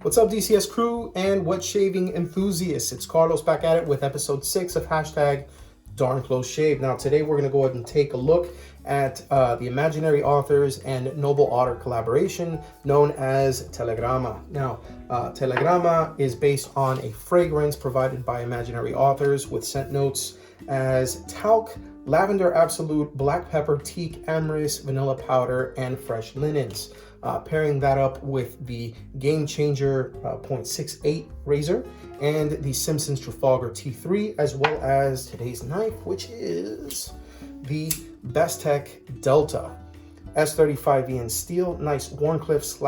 What's up, DCS crew and wet shaving enthusiasts? It's Carlos back at it with episode 6 of hashtag Darn Close Shave. Now, today we're going to go ahead and take a look at the Imaginary Authors and Noble Otter collaboration known as Telegrama. Now, Telegrama is based on a fragrance provided by Imaginary Authors with scent notes as talc, lavender absolute, black pepper, teak, amyris, vanilla powder, and fresh linens. Pairing that up with the Game Changer 0.68 razor and the Simpson's Trafalgar T3, as well as today's knife, which is the Bestech Delta S35E in steel. Nice Warncliffe /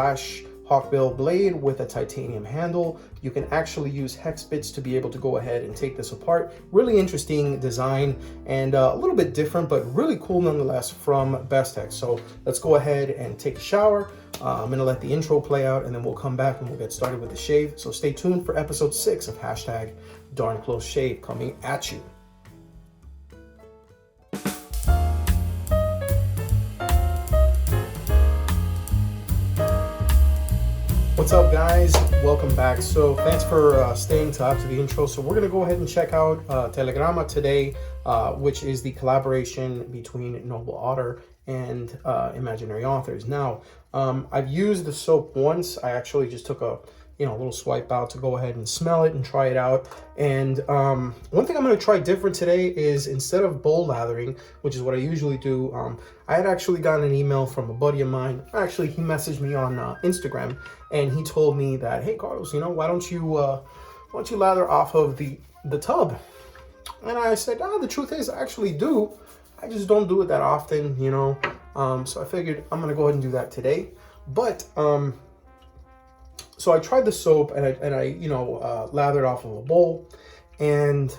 Hawkbill blade with a titanium handle. You can actually use hex bits to be able to go ahead and take this apart. Really interesting design and a little bit different, but really cool nonetheless from Bestech. So let's go ahead and take a shower. I'm gonna let the intro play out and then we'll come back and we'll get started with the shave. So stay tuned for episode 6 of hashtag Darn Close Shave coming at you. What's up, guys? Welcome back. So thanks for staying till after the intro. So we're going to go ahead and check out Telegrama today, which is the collaboration between Noble Otter and Imaginary Authors. Now, I've used the soap once. I actually just took a little swipe out to go ahead and smell it and try it out. And one thing I'm going to try different today is instead of bowl lathering, which is what I usually do, I had actually gotten an email from a buddy of mine. Actually, he messaged me on Instagram and he told me that, hey, Carlos, why don't you lather off of the tub? And I said, the truth is I actually do. I just don't do it that often, so I figured I'm going to go ahead and do that today. But so I tried the soap and I lathered off of a bowl, and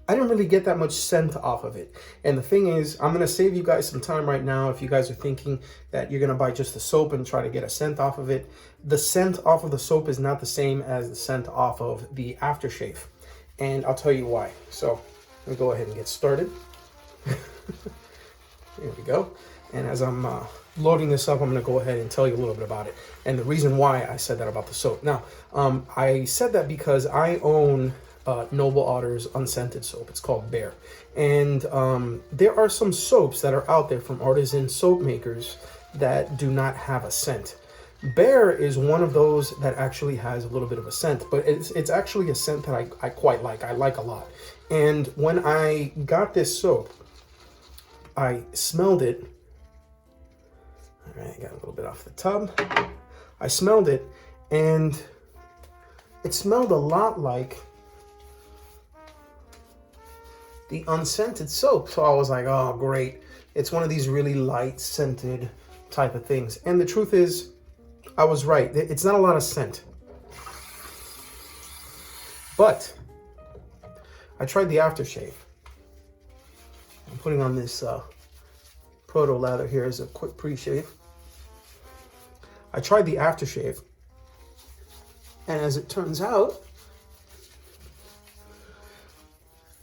I didn't really get that much scent off of it. And the thing is, I'm gonna save you guys some time right now. If you guys are thinking that you're gonna buy just the soap and try to get a scent off of it, the scent off of the soap is not the same as the scent off of the aftershave, and I'll tell you why. So let me go ahead and get started. There we go. And as I'm loading this up, I'm going to go ahead and tell you a little bit about it and the reason why I said that about the soap. Now, I said that because I own Noble Otter's unscented soap. It's called Bear. And there are some soaps that are out there from artisan soap makers that do not have a scent. Bear is one of those that actually has a little bit of a scent, but it's actually a scent that I quite like. I like a lot. And when I got this soap, I smelled it. All right, I got a little bit off the tub. I smelled it, and it smelled a lot like the unscented soap. So I was like, oh, great. It's one of these really light scented type of things. And the truth is, I was right. It's not a lot of scent. But I tried the aftershave. I'm putting on this proto lather here as a quick pre-shave. I tried the aftershave, and as it turns out,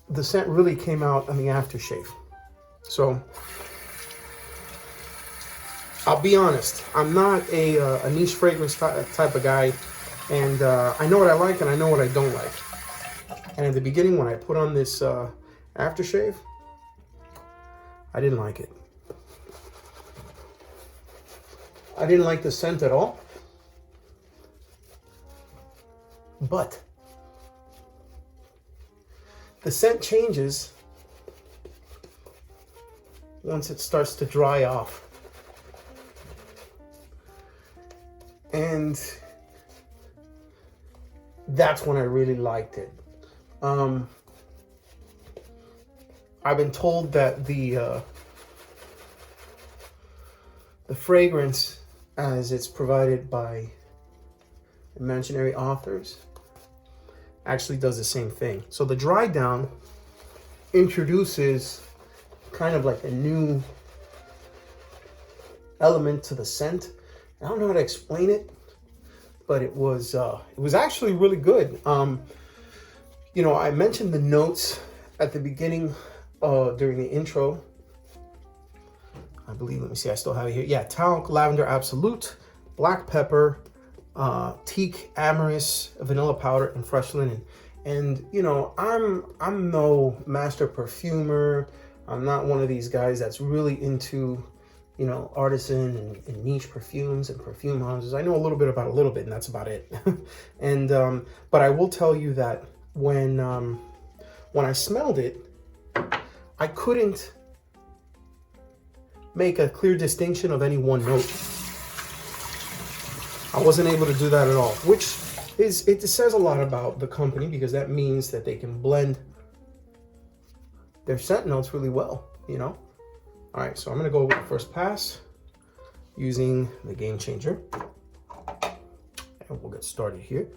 the scent really came out on the aftershave. So I'll be honest, I'm not a niche fragrance type of guy, and I know what I like and I know what I don't like. And at the beginning, when I put on this aftershave, I didn't like it. I didn't like the scent at all. But the scent changes once it starts to dry off. And that's when I really liked it. I've been told that the fragrance, as it's provided by Imaginary Authors, actually does the same thing. So the dry down introduces kind of like a new element to the scent. I don't know how to explain it, but it was actually really good. I mentioned the notes at the beginning during the intro. I believe, let me see, I still have it here. Yeah, talc, lavender absolute, black pepper, teak, amorous, vanilla powder, and fresh linen. And you know, I'm no master perfumer. I'm not one of these guys that's really into, you know, artisan and niche perfumes and perfume houses. I know a little bit about a little bit, and that's about it. And but I will tell you that when I smelled it, I couldn't make a clear distinction of any one note. I wasn't able to do that at all, which is, it says a lot about the company, because that means that they can blend their scent notes really well, you know? All right, so I'm gonna go with the first pass using the Game Changer. And we'll get started here.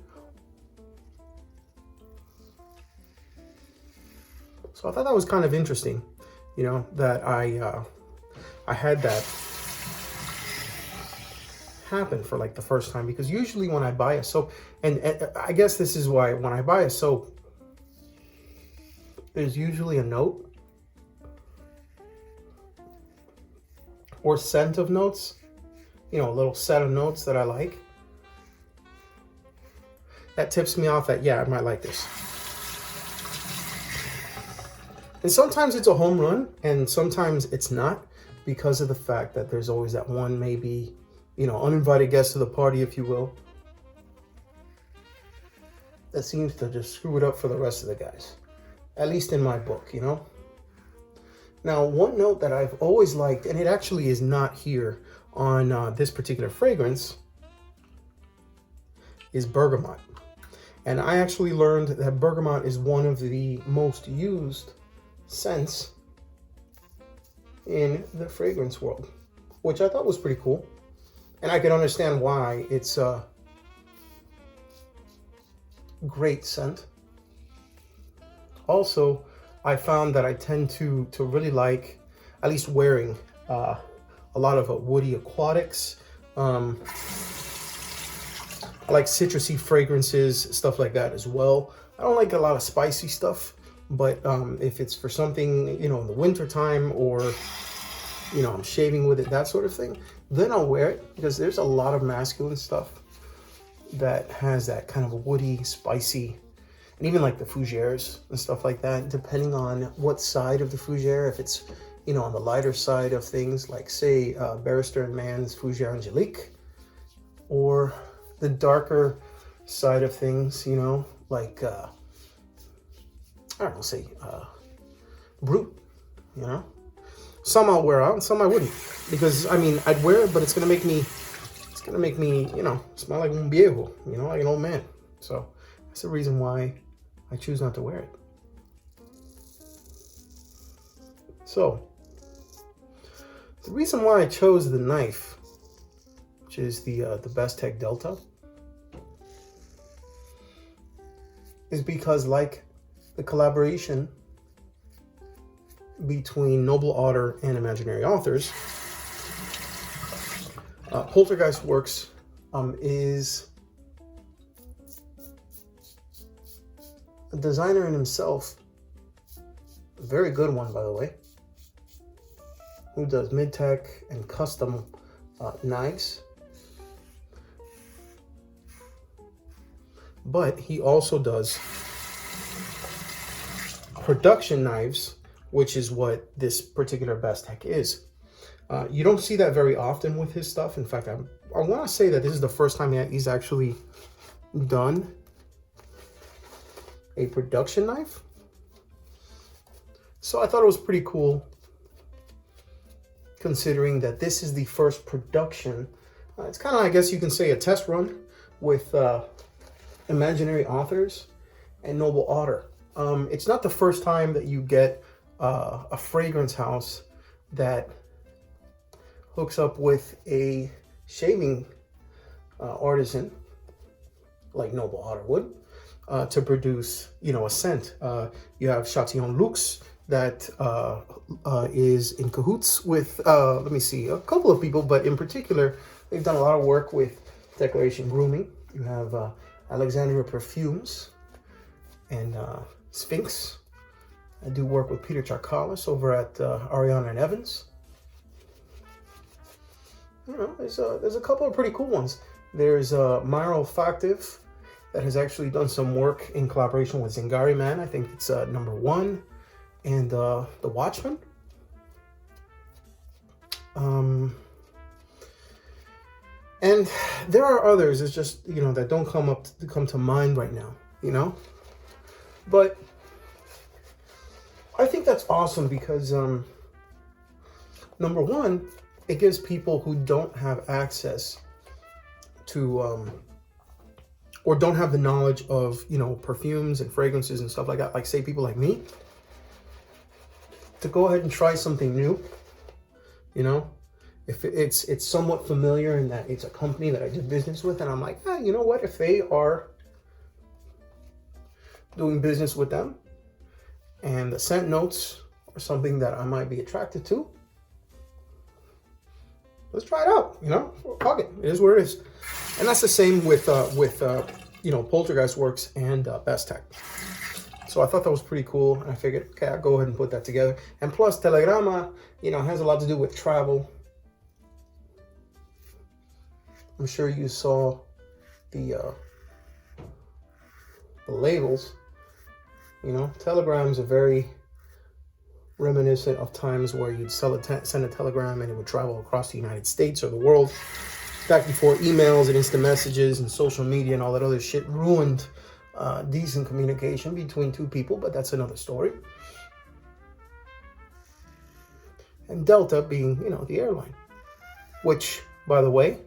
So I thought that was kind of interesting, you know, that I had that happen for like the first time, because usually when I buy a soap, and I guess this is why when I buy a soap, there's usually a note or scent of notes, you know, a little set of notes that I like. That tips me off that, yeah, I might like this. And sometimes it's a home run, and sometimes it's not, because of the fact that there's always that one, maybe, you know, uninvited guest to the party, if you will, that seems to just screw it up for the rest of the guys. At least in my book, you know? Now, one note that I've always liked, and it actually is not here on this particular fragrance, is bergamot. And I actually learned that bergamot is one of the most used scents in the fragrance world, which I thought was pretty cool. And I can understand why it's a great scent. Also, I found that I tend to really like, at least wearing, a lot of woody aquatics. I like citrusy fragrances, stuff like that as well. I don't like a lot of spicy stuff, but if it's for something, you know, in the winter time, or, you know, I'm shaving with it, that sort of thing, then I'll wear it, because there's a lot of masculine stuff that has that kind of woody, spicy, and even like the fougères and stuff like that, depending on what side of the fougère. If it's, you know, on the lighter side of things, like say Barrister and Mann's Fougère Angelique, or the darker side of things, you know, like I don't know, say Brut, you know. Some I'll wear out and some I wouldn't, because I mean, I'd wear it, but it's gonna make me, you know, smell like un viejo, you know, like an old man. So that's the reason why I choose not to wear it. So the reason why I chose the knife, which is the Bestech Delta, is because, like the collaboration between Noble Otter and Imaginary Authors, Poltergeist Works is a designer in himself, a very good one, by the way, who does mid-tech and custom knives. But he also does production knives, which is what this particular Bestech is. You don't see that very often with his stuff. In fact, I want to say that this is the first time that he's actually done a production knife. So I thought it was pretty cool, considering that this is the first production. It's kind of, I guess you can say, a test run with Imaginary Authors and Noble Otter. It's not the first time that you get a fragrance house that hooks up with a shaving artisan like Noble Otter would to produce, you know, a scent. You have Chatillon Luxe that is in cahoots with, let me see, a couple of people, but in particular, they've done a lot of work with Declaration Grooming. You have Alexandria Perfumes and Sphinx. I do work with Peter Charkalis over at Ariana and Evans. You know, there's a couple of pretty cool ones. There's Myro Factive that has actually done some work in collaboration with Zingari Man. I think it's number 1. And The Watchman. And there are others, it's just, that don't come to mind right now, But I think that's awesome because, number one, it gives people who don't have access to, or don't have the knowledge of, perfumes and fragrances and stuff like that, like say people like me, to go ahead and try something new, if it's somewhat familiar in that it's a company that I do business with, and I'm like, you know what, if they are doing business with them and the scent notes are something that I might be attracted to, let's try it out, fuck it, it is what it is. And that's the same with Poltergeist Works and Bestech. So I thought that was pretty cool, and I figured, okay, I'll go ahead and put that together. And plus, Telegrama, has a lot to do with travel. I'm sure you saw the labels. Telegrams are very reminiscent of times where you'd send a telegram and it would travel across the United States or the world. Back before emails and instant messages and social media and all that other shit ruined decent communication between two people, but that's another story. And Delta being, the airline, which, by the way,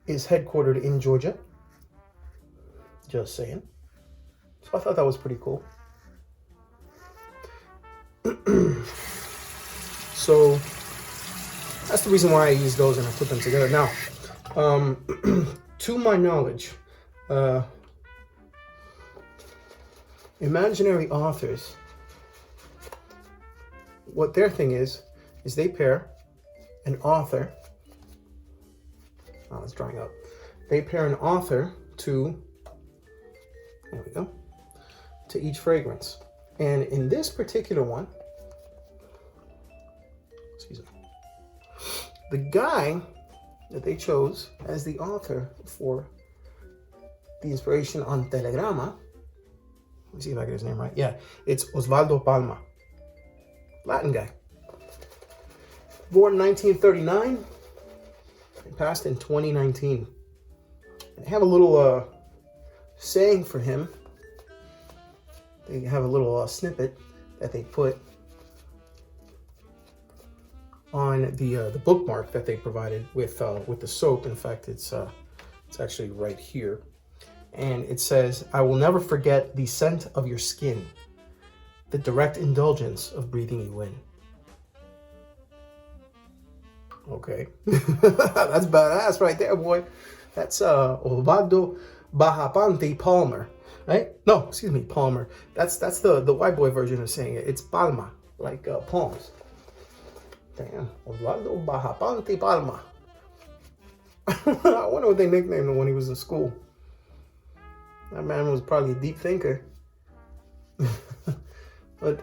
is headquartered in Georgia. Just saying. So I thought that was pretty cool. So that's the reason why I use those and I put them together. Now, to my knowledge, imaginary authors, what their thing is they pair an author. Oh, it's drying up. They pair an author to, there we go, to each fragrance. And in this particular one, excuse me, the guy that they chose as the author for the inspiration on Telegrama, let me see if I get his name right. Yeah, it's Osvaldo Palma, Latin guy. Born in 1939. Passed in 2019. And I have a little saying for him. They have a little snippet that they put on the bookmark that they provided with the soap. In fact, it's actually right here, and it says, "I will never forget the scent of your skin, the direct indulgence of breathing you in." Okay, that's badass right there, boy. That's Osvaldo Bajapante Palmer, right? No, excuse me, Palmer. That's the white boy version of saying it. It's Palma, like palms. Damn, Osvaldo Bajapante Palma. I wonder what they nicknamed him when he was in school. That man was probably a deep thinker. But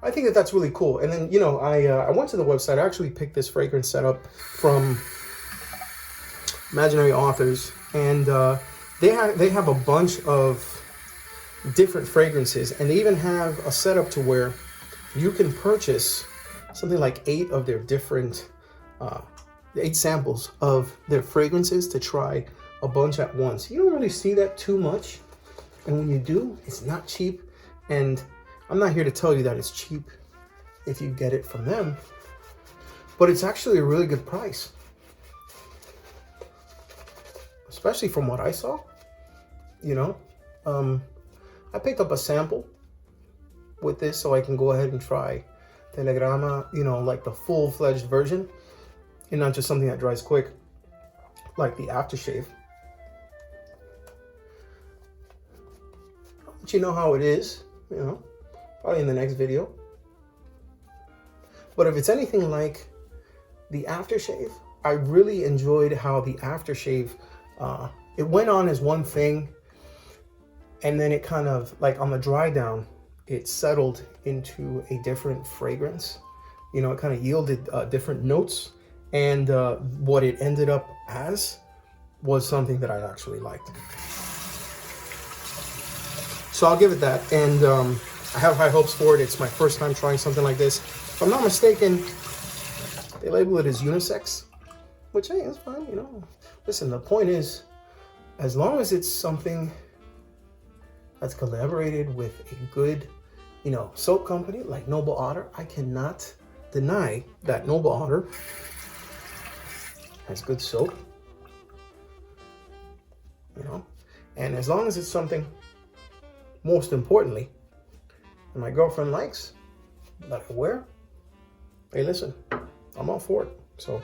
I think that's really cool. And then, I went to the website. I actually picked this fragrance setup from Imaginary Authors, and they have a bunch of different fragrances, and they even have a setup to where you can purchase something like 8 of their different 8 samples of their fragrances to try a bunch at once. You don't really see that too much, and when you do, it's not cheap. And I'm not here to tell you that it's cheap if you get it from them, but it's actually a really good price, especially from what I saw. I picked up a sample with this so I can go ahead and try Telegrama, like the full-fledged version, and not just something that dries quick, like the aftershave. I'll let you know how it is, probably in the next video. But if it's anything like the aftershave, I really enjoyed how the aftershave, it went on as one thing, and then it kind of, like on the dry down, it settled into a different fragrance. It kind of yielded different notes, and what it ended up as was something that I actually liked. So I'll give it that. And I have high hopes for it. It's my first time trying something like this. If I'm not mistaken, they label it as unisex, which, hey, it's fine, you know. Listen, the point is, as long as it's something that's collaborated with a good, you know, soap company like Noble Otter, I cannot deny that Noble Otter has good soap, you know. And as long as it's something, most importantly, that my girlfriend likes, that I wear, hey, listen, I'm all for it. So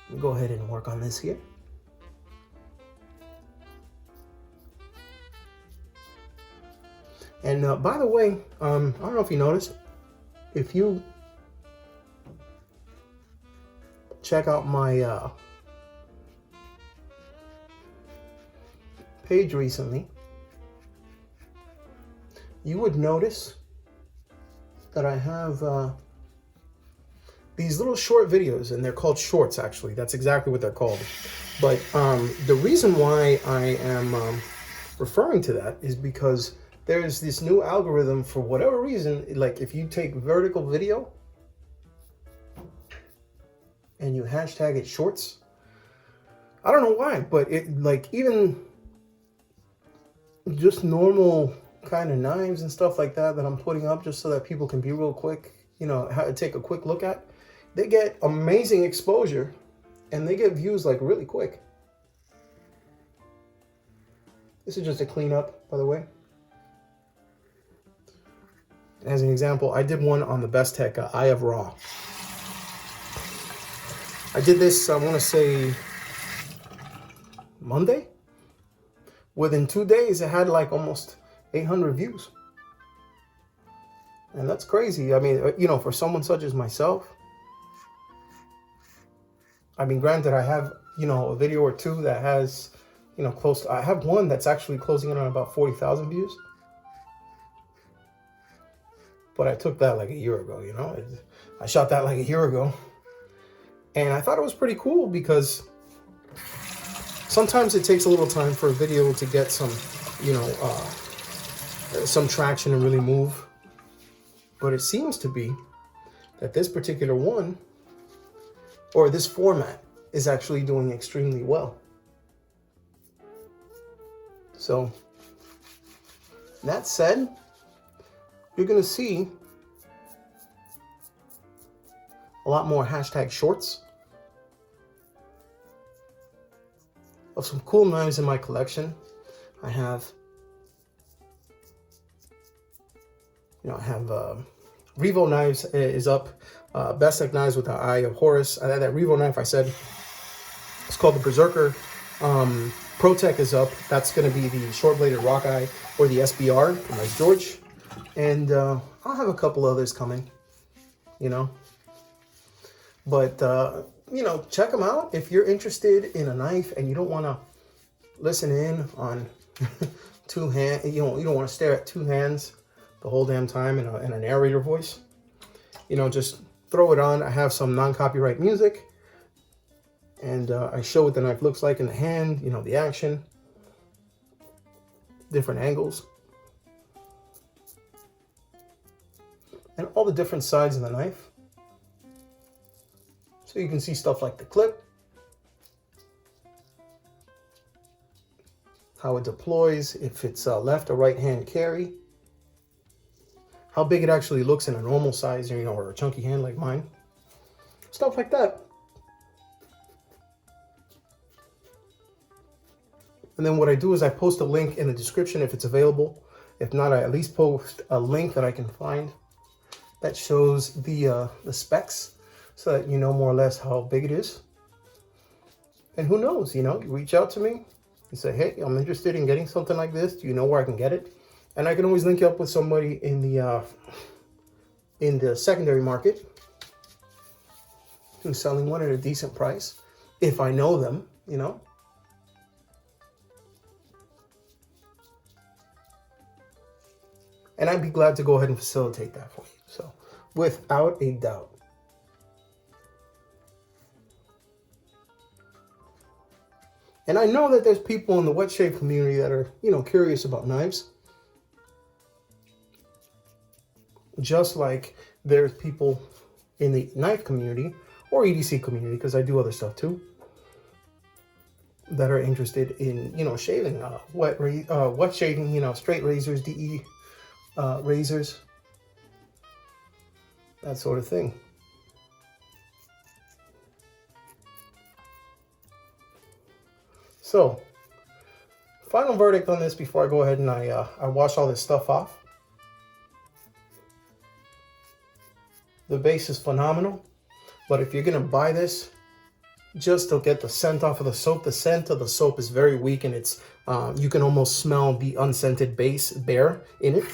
let me go ahead and work on this here. And by the way, I don't know if you noticed, if you check out my page recently, you would notice that I have these little short videos, and they're called shorts, actually. That's exactly what they're called. But the reason why I am referring to that is because there's this new algorithm, for whatever reason, like if you take vertical video and you hashtag it shorts, I don't know why, but it, like, even just normal kind of knives and stuff like that I'm putting up just so that people can be real quick, you know, how to take a quick look at, they get amazing exposure and they get views like really quick. This is just a cleanup, by the way. As an example, I did one on the Bestech Eye of Raw. I did this, I want to say, Monday. Within 2 days, it had like almost 800 views. And that's crazy. I mean, you know, for someone such as myself, I mean, granted, I have, you know, a video or two that has, you know, close to, I have one that's actually closing in on about 40,000 views. But I took that like a year ago, you know. I shot that like a year ago. And I thought it was pretty cool because sometimes it takes a little time for a video to get some, you know, some traction and really move. But it seems to be that this particular one, or this format, is actually doing extremely well. So, that said, you're going to see a lot more hashtag shorts of some cool knives in my collection. I have, you know, I have Revo knives is up, Bestech knives with the Eye of Horus. That Revo knife I said, it's called the Berserker. ProTech is up. That's going to be the short-bladed rock eye, or the SBR from Nice George. And I'll have a couple others coming, you know. But, you know, check them out. If you're interested in a knife and you don't want to listen in on two hands, you don't want to stare at two hands the whole damn time in a narrator voice, you know, just throw it on. I have some non-copyright music, and I show what the knife looks like in the hand, you know, the action, different angles, and all the different sides of the knife. So you can see stuff like the clip, how it deploys, if it's left or right hand carry, how big it actually looks in a normal size, you know, or a chunky hand like mine, stuff like that. And then what I do is I post a link in the description if it's available. If not, I at least post a link that I can find that shows the specs, so that you know more or less how big it is. And who knows, you know, you reach out to me, you say, hey, I'm interested in getting something like this. Do you know where I can get it? And I can always link you up with somebody in the secondary market who's selling one at a decent price, if I know them, you know. And I'd be glad to go ahead and facilitate that for you. So, without a doubt. And I know that there's people in the wet shave community that are, curious about knives. Just like there's people in the knife community or EDC community, because I do other stuff too, that are interested in, shaving, wet shaving, straight razors, DE razors, that sort of thing. So, final verdict on this before I go ahead and I wash all this stuff off. The base is phenomenal, but if you're gonna buy this, just to get the scent off of the soap, the scent of the soap is very weak, and it's you can almost smell the unscented base bare in it.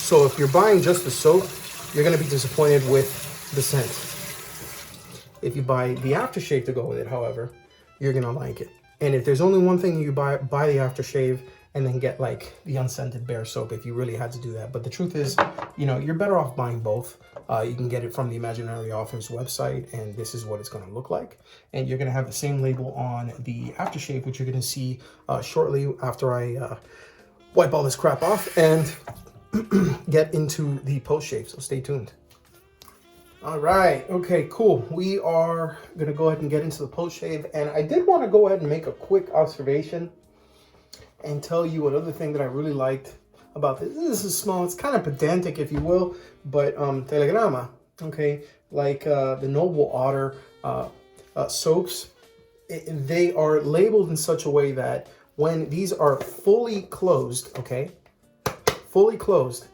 So if you're buying just the soap, you're gonna be disappointed with the scent. If you buy the aftershave to go with it, however, you're gonna like it. And if there's only one thing you buy the aftershave and then get like the unscented bare soap if you really had to do that. But the truth is, you're better off buying both. You can get it from the Imaginary Authors website, and this is what it's gonna look like. And you're gonna have the same label on the aftershave, which you're gonna see shortly after I wipe all this crap off and get into the post shave, so stay tuned. All right, okay, cool. We are gonna go ahead and get into the post shave, and I did want to go ahead and make a quick observation and tell you another thing that I really liked about this. This is small, it's kind of pedantic, if you will, but Telegrama, okay, like the Noble Otter soaps, they are labeled in such a way that when these are fully closed, okay, fully closed,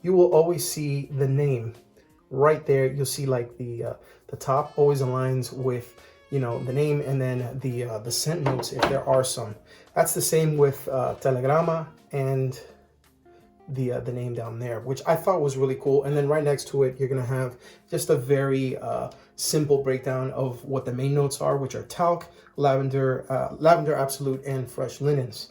you will always see the name right there. You'll see like the top always aligns with the name, and then the scent notes if there are some. That's the same with Telegrama and the name down there, which I thought was really cool. And then right next to it, you're gonna have just a very simple breakdown of what the main notes are, which are talc, lavender, lavender absolute, and fresh linens.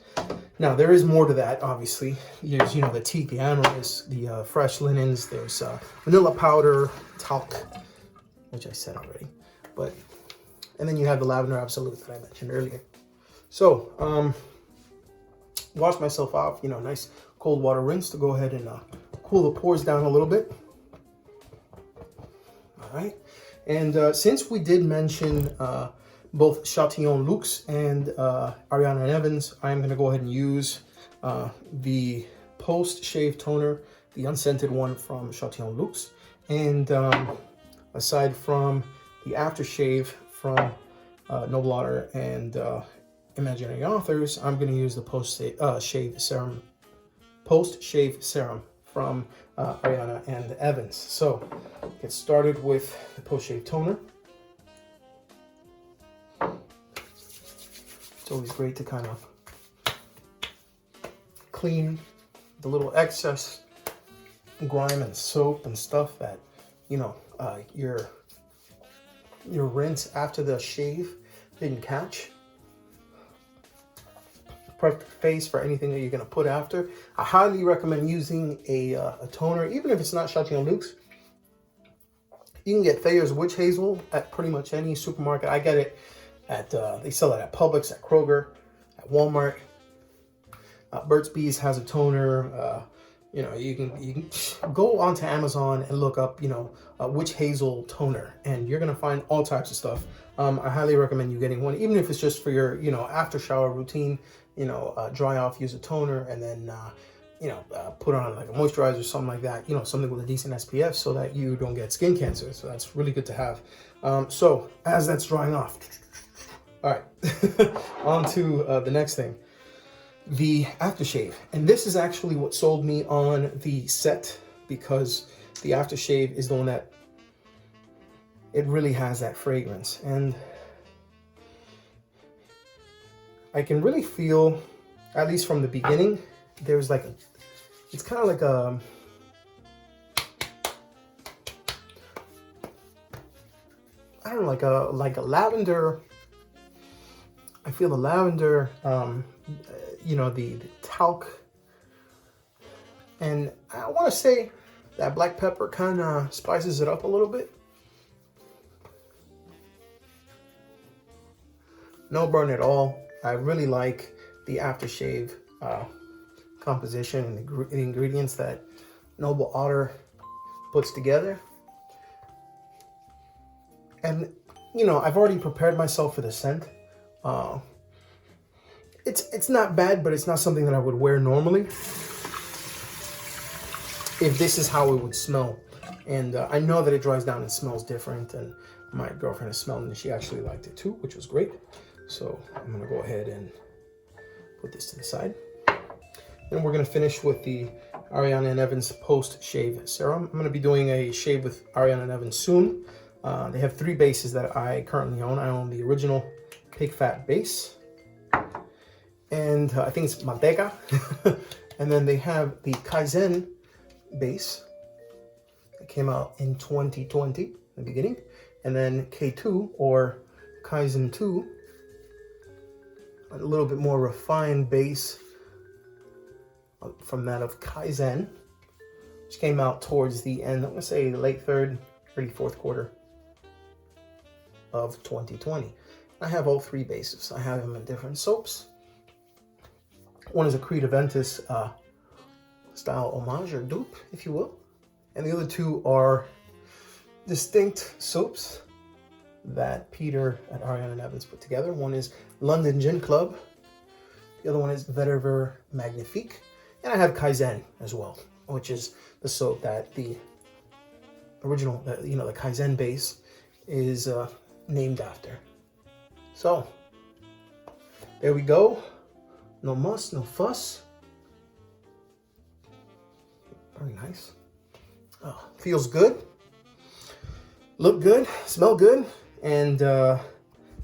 Now there is more to that, obviously. There's the teak, the amyris, the fresh linens. There's vanilla powder, talc, which I said already, and then you have the lavender absolute that I mentioned earlier. So wash myself off, nice cold water rinse to go ahead and cool the pores down a little bit. All right, and since we did mention both Chatillon Luxe and Ariana and Evans, I'm going to go ahead and use the post-shave toner, the unscented one from Chatillon Luxe. And aside from the aftershave from Noble Otter and Imaginary Authors, I'm going to use the post-shave serum from Ariana and Evans. So get started with the post-shave toner. It's always great to kind of clean the little excess grime and soap and stuff that your rinse after the shave didn't catch. Prep your face for anything that you're going to put after. I highly recommend using a toner, even if it's not Chatillon Luxe. You can get Thayer's Witch Hazel at pretty much any supermarket. I get it at, they sell it at Publix, at Kroger, at Walmart. Burt's Bees has a toner. You can go onto Amazon and look up, Witch Hazel toner, and you're going to find all types of stuff. I highly recommend you getting one, even if it's just for your, after shower routine, dry off, use a toner, and then, put on like a moisturizer or something like that, something with a decent SPF so that you don't get skin cancer. So that's really good to have. So as that's drying off, all right, on to the next thing, the aftershave. And this is actually what sold me on the set, because the aftershave is the one that it really has that fragrance. And I can really feel, at least from the beginning, there's like it's kind of like I don't know, like a lavender. I feel the lavender, the talc, and I want to say that black pepper kind of spices it up a little bit. no burn at all. I really like the aftershave composition and the ingredients that Noble Otter puts together. And you know, I've already prepared myself for the scent. It's not bad, but it's not something that I would wear normally if this is how it would smell. And I know that it dries down and smells different, and my girlfriend has smelled it and she actually liked it too, which was great. So I'm gonna go ahead and put this to the side. Then we're gonna finish with the Ariana and Evans post-shave serum. I'm gonna be doing a shave with Ariana and Evans soon. They have 3 bases that I currently own. I own the original pig fat base, and I think it's Manteca. And then they have the Kaizen base that came out in 2020, in the beginning. And then K2 or Kaizen 2, a little bit more refined base from that of Kaizen, which came out towards the end, I'm gonna say late 3rd, early 4th quarter of 2020. I have all 3 bases. I have them in different soaps. One is a Creed Aventus style homage or dupe, if you will. And the other 2 are distinct soaps that Peter at Ariana and Evans put together. One is London Gin Club. The other one is Vetiver Magnifique. And I have Kaizen as well, which is the soap that the original, the Kaizen base is named after. So there we go. No muss, no fuss. Very nice. Oh, feels good. Look good, smell good, and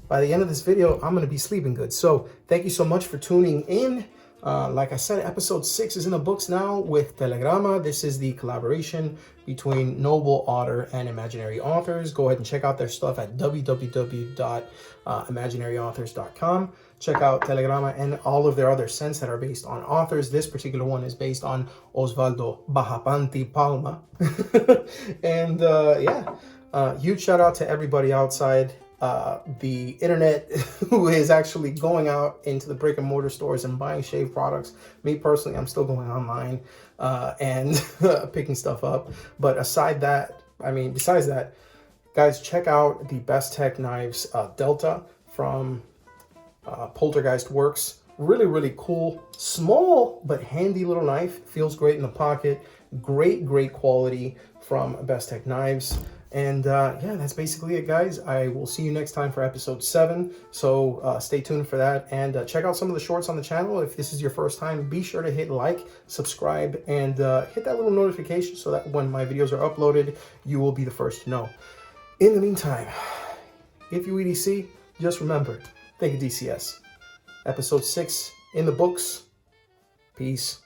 by the end of this video, I'm gonna be sleeping good. So thank you so much for tuning in. Like I said, episode 6 is in the books now with Telegrama. This is the collaboration between Noble Otter and Imaginary Authors. Go ahead and check out their stuff at www.imaginaryauthors.com. Check out Telegrama and all of their other scents that are based on authors. This particular one is based on Osvaldo Bajapanti Palma. And huge shout out to everybody outside the internet who is actually going out into the brick and mortar stores and buying shave products. Me personally, I'm still going online and picking stuff up. But besides that, guys, check out the Bestech knives Delta from Poltergeist Works. Really, really cool, small but handy little knife. Feels great in the pocket. Great quality from Bestech knives. And yeah, that's basically it, guys. I will see you next time for episode 7. So stay tuned for that. And check out some of the shorts on the channel. If this is your first time, be sure to hit like, subscribe, and hit that little notification so that when my videos are uploaded, you will be the first to know. In the meantime, if you EDC, just remember, think of DCS. Episode 6 in the books. Peace.